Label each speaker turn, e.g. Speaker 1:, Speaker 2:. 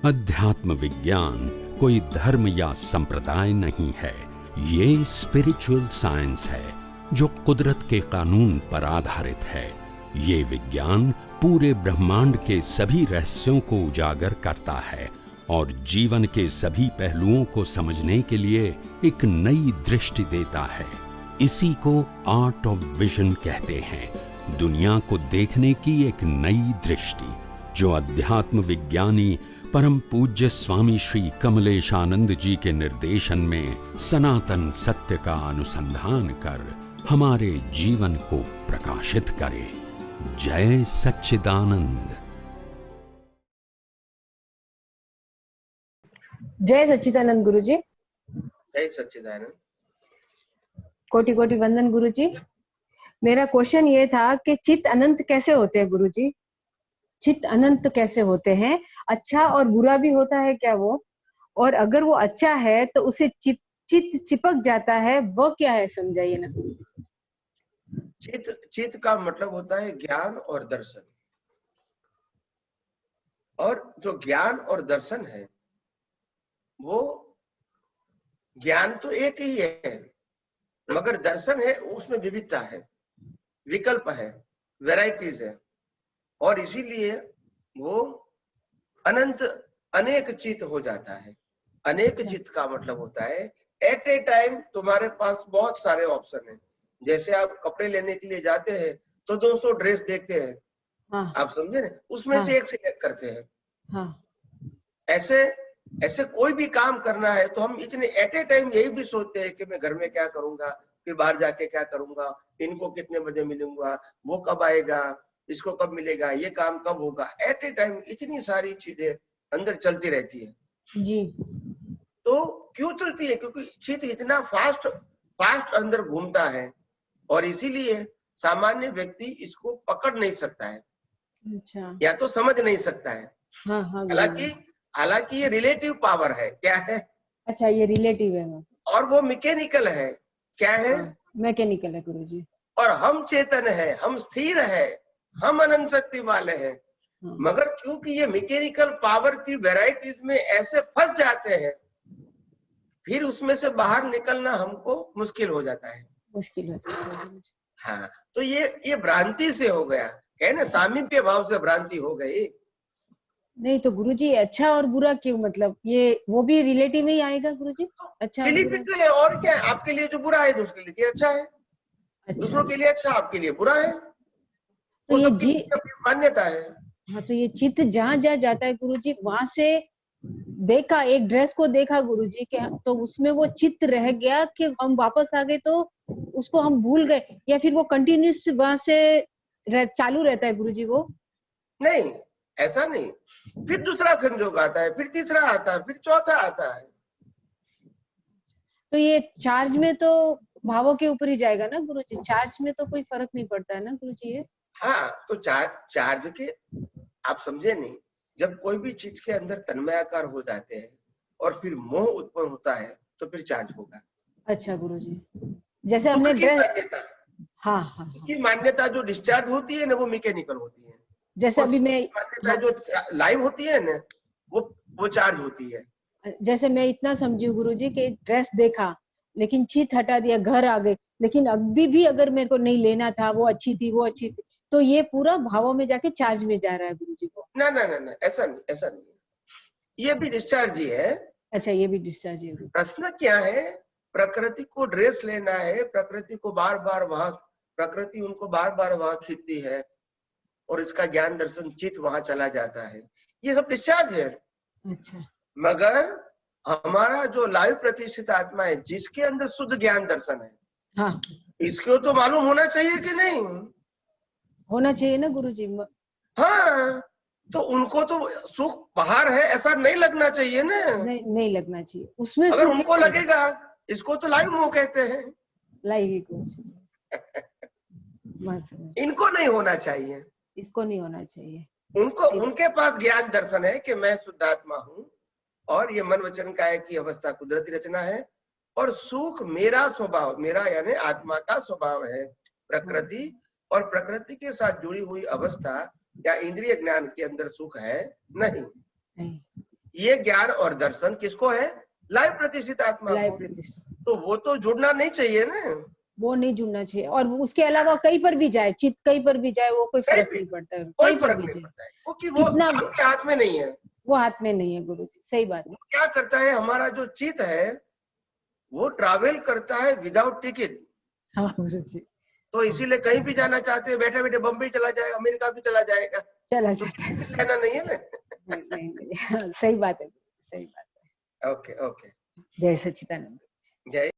Speaker 1: अध्यात्म विज्ञान कोई धर्म या संप्रदाय नहीं है, ये स्पिरिचुअल साइंस है जो कुदरत के कानून पर आधारित है। ये विज्ञान पूरे ब्रह्मांड के सभी रहस्यों को उजागर करता है और जीवन के सभी पहलुओं को समझने के लिए एक नई दृष्टि देता है। इसी को आर्ट ऑफ विजन कहते हैं, दुनिया को देखने की एक नई दृष्टि, जो अध्यात्म विज्ञानी परम पूज्य स्वामी श्री कमलेशानंद जी के निर्देशन में सनातन सत्य का अनुसंधान कर हमारे जीवन को प्रकाशित करे। जय सच्चिदानंद।
Speaker 2: जय सच्चिदानंद गुरुजी।
Speaker 3: जय सच्चिदानंद।
Speaker 2: कोटि कोटि वंदन गुरुजी। मेरा क्वेश्चन ये था कि चित्त अनंत कैसे होते हैं गुरुजी? चित्त अनंत कैसे होते हैं? अच्छा और बुरा भी होता है क्या वो? और अगर वो अच्छा है तो उसे चित्त चिपक जाता है, वो क्या है समझाइए ना।
Speaker 3: चित्त का मतलब होता है ज्ञान और दर्शन, और जो ज्ञान और दर्शन है वो ज्ञान तो एक ही है, मगर दर्शन है उसमें विविधता है, विकल्प है, वैरायटीज है, और इसीलिए वो अनंत अनेक चित्त हो जाता है। अनेक चित्त का मतलब होता है एट ए टाइम तुम्हारे पास बहुत सारे ऑप्शन हैं। जैसे आप कपड़े लेने के लिए जाते हैं तो 200 ड्रेस देखते हैं,
Speaker 2: हाँ।
Speaker 3: आप समझे ना, उसमें से एक सिलेक्ट करते हैं।
Speaker 2: हाँ।
Speaker 3: ऐसे कोई भी काम करना है तो हम इतने एट ए टाइम यही भी सोचते हैं कि मैं घर में क्या करूंगा, फिर बाहर जाके क्या करूंगा, इनको कितने बजे मिलूंगा, वो कब आएगा, इसको कब मिलेगा, ये काम कब होगा। एट ए टाइम इतनी सारी चीजें अंदर चलती रहती है
Speaker 2: जी।
Speaker 3: तो क्यों चलती है? क्योंकि चित्त इतना फास्ट अंदर घूमता है, और इसीलिए सामान्य व्यक्ति इसको पकड़ नहीं सकता है।
Speaker 2: अच्छा।
Speaker 3: या तो समझ नहीं सकता है।
Speaker 2: हाँ हाँ
Speaker 3: हालांकि ये रिलेटिव पावर है। क्या है?
Speaker 2: अच्छा, ये रिलेटिव है वो।
Speaker 3: और वो मैकेनिकल है। क्या है?
Speaker 2: मैकेनिकल है गुरुजी।
Speaker 3: और हम चेतन है, हम स्थिर है, हम अनंत शक्ति वाले हैं। मगर क्योंकि ये मैकेनिकल पावर की वैरायटीज में ऐसे फंस जाते हैं, फिर उसमें से बाहर निकलना हमको मुश्किल हो जाता है।
Speaker 2: मुश्किल हो जाता है।
Speaker 3: हाँ, तो ये भ्रांति से हो गया है ना, सामीप्य भाव से भ्रांति हो गई।
Speaker 2: नहीं तो गुरुजी अच्छा और बुरा क्यों, मतलब ये वो भी रिलेटिव में ही आएगा गुरुजी? अच्छा और बुरा
Speaker 3: तो है, और क्या है? आपके लिए जो बुरा है दूसरे के लिए अच्छा है, दूसरों के लिए अच्छा आपके लिए बुरा है,
Speaker 2: तो
Speaker 3: वो
Speaker 2: ये
Speaker 3: सबकी मान्यता है।
Speaker 2: हाँ, तो ये चित्त जहाँ जहाँ जाता है गुरुजी, वहां से देखा, एक ड्रेस को देखा गुरुजी के, तो उसमें वो चित्त रह गया कि हम वापस आ गए तो उसको हम भूल गए, या फिर वो कंटिन्यूस वहां से चालू रहता है गुरुजी? वो
Speaker 3: नहीं, ऐसा नहीं। फिर दूसरा संजोग आता है, फिर तीसरा आता है, फिर चौथा आता है।
Speaker 2: तो ये चार्ज में तो भावों के ऊपर ही जाएगा ना गुरुजी? चार्ज में तो कोई फर्क नहीं पड़ता है ना गुरुजी? ये
Speaker 3: हाँ, तो चार्ज के आप समझे नहीं, जब कोई भी चीज के अंदर तन्मयाकार हो जाते हैं और फिर मोह उत्पन्न होता है तो फिर चार्ज होगा।
Speaker 2: अच्छा गुरुजी, जैसे हमने
Speaker 3: हाँ, की मान्यता जो डिस्चार्ज होती है ना, वो मैकेनिकल होती है।
Speaker 2: जैसे अभी मैं
Speaker 3: मान्यता जो लाइव होती है ना, वो चार्ज होती है।
Speaker 2: जैसे मैं इतना समझी गुरुजी कि ड्रेस देखा लेकिन चित्त हटा दिया, घर आ गए, लेकिन अभी भी अगर मेरे को नहीं लेना था, वो अच्छी थी, तो ये पूरा भावों में जाके चार्ज में जा रहा है गुरुजी को?
Speaker 3: ना, ऐसा नहीं, ये भी डिस्चार्ज ही है।
Speaker 2: अच्छा, ये भी डिस्चार्ज है।
Speaker 3: प्रश्न क्या है? प्रकृति को ड्रेस लेना है, प्रकृति को प्रकृति उनको बार बार वहां खींचती है, और इसका ज्ञान दर्शन चित्त वहां चला जाता है, ये सब डिस्चार्ज है।
Speaker 2: अच्छा।
Speaker 3: मगर हमारा जो लाइव प्रतिष्ठित आत्मा है, जिसके अंदर शुद्ध ज्ञान दर्शन है,
Speaker 2: हाँ,
Speaker 3: इसको तो मालूम होना चाहिए कि नहीं?
Speaker 2: होना चाहिए ना गुरुजी।
Speaker 3: हाँ, तो उनको तो सुख बाहर है ऐसा नहीं लगना चाहिए ना।
Speaker 2: नहीं लगना चाहिए उसमें।
Speaker 3: अगर उनको लगेगा, इसको तो लाइव मोह कहते हैं।
Speaker 2: लाइव को
Speaker 3: इनको नहीं होना चाहिए,
Speaker 2: इसको नहीं होना चाहिए।
Speaker 3: उनके पास ज्ञान दर्शन है कि मैं शुद्धात्मा हूँ, और ये मन वचन काया की अवस्था कुदरती रचना है, और सुख मेरा स्वभाव, मेरा यानी आत्मा का स्वभाव है। प्रकृति और प्रकृति के साथ जुड़ी हुई अवस्था या इंद्रिय ज्ञान के अंदर सुख है नहीं। ये ज्ञान और दर्शन किसको है? लाइव प्रतिष्ठित आत्मा
Speaker 2: लाइव
Speaker 3: को।
Speaker 2: प्रतिष्ठा,
Speaker 3: तो वो तो जुड़ना नहीं चाहिए ना,
Speaker 2: वो नहीं जुड़ना चाहिए। और उसके अलावा कहीं पर भी जाए, चित्त कहीं पर भी जाए, वो कोई
Speaker 3: कहीं
Speaker 2: फर्क
Speaker 3: भी
Speaker 2: नहीं पड़ता है,
Speaker 3: कोई
Speaker 2: कहीं पर
Speaker 3: फर्क
Speaker 2: भी
Speaker 3: नहीं
Speaker 2: जाए,
Speaker 3: पड़ता है, क्योंकि वो
Speaker 2: कितना
Speaker 3: आपके हाथ में नहीं है।
Speaker 2: वो हाथ में नहीं है गुरु जी, सही बात है।
Speaker 3: वो क्या करता है, हमारा जो चित्त है वो ट्रैवल करता है विदाउट टिकट।
Speaker 2: हाँ गुरु जी,
Speaker 3: तो इसीलिए कहीं भी जाना चाहते हैं, बैठे बैठे बम्बई चला जाए, अमेरिका भी चला जाएगा,
Speaker 2: चला
Speaker 3: उसको
Speaker 2: जाता है।
Speaker 3: टिकट लेना नहीं है ना।
Speaker 2: नहीं नहीं नहीं, हाँ, सही बात है, सही बात है।
Speaker 3: ओके ओके,
Speaker 2: जय सच्चिदानंद।
Speaker 3: जय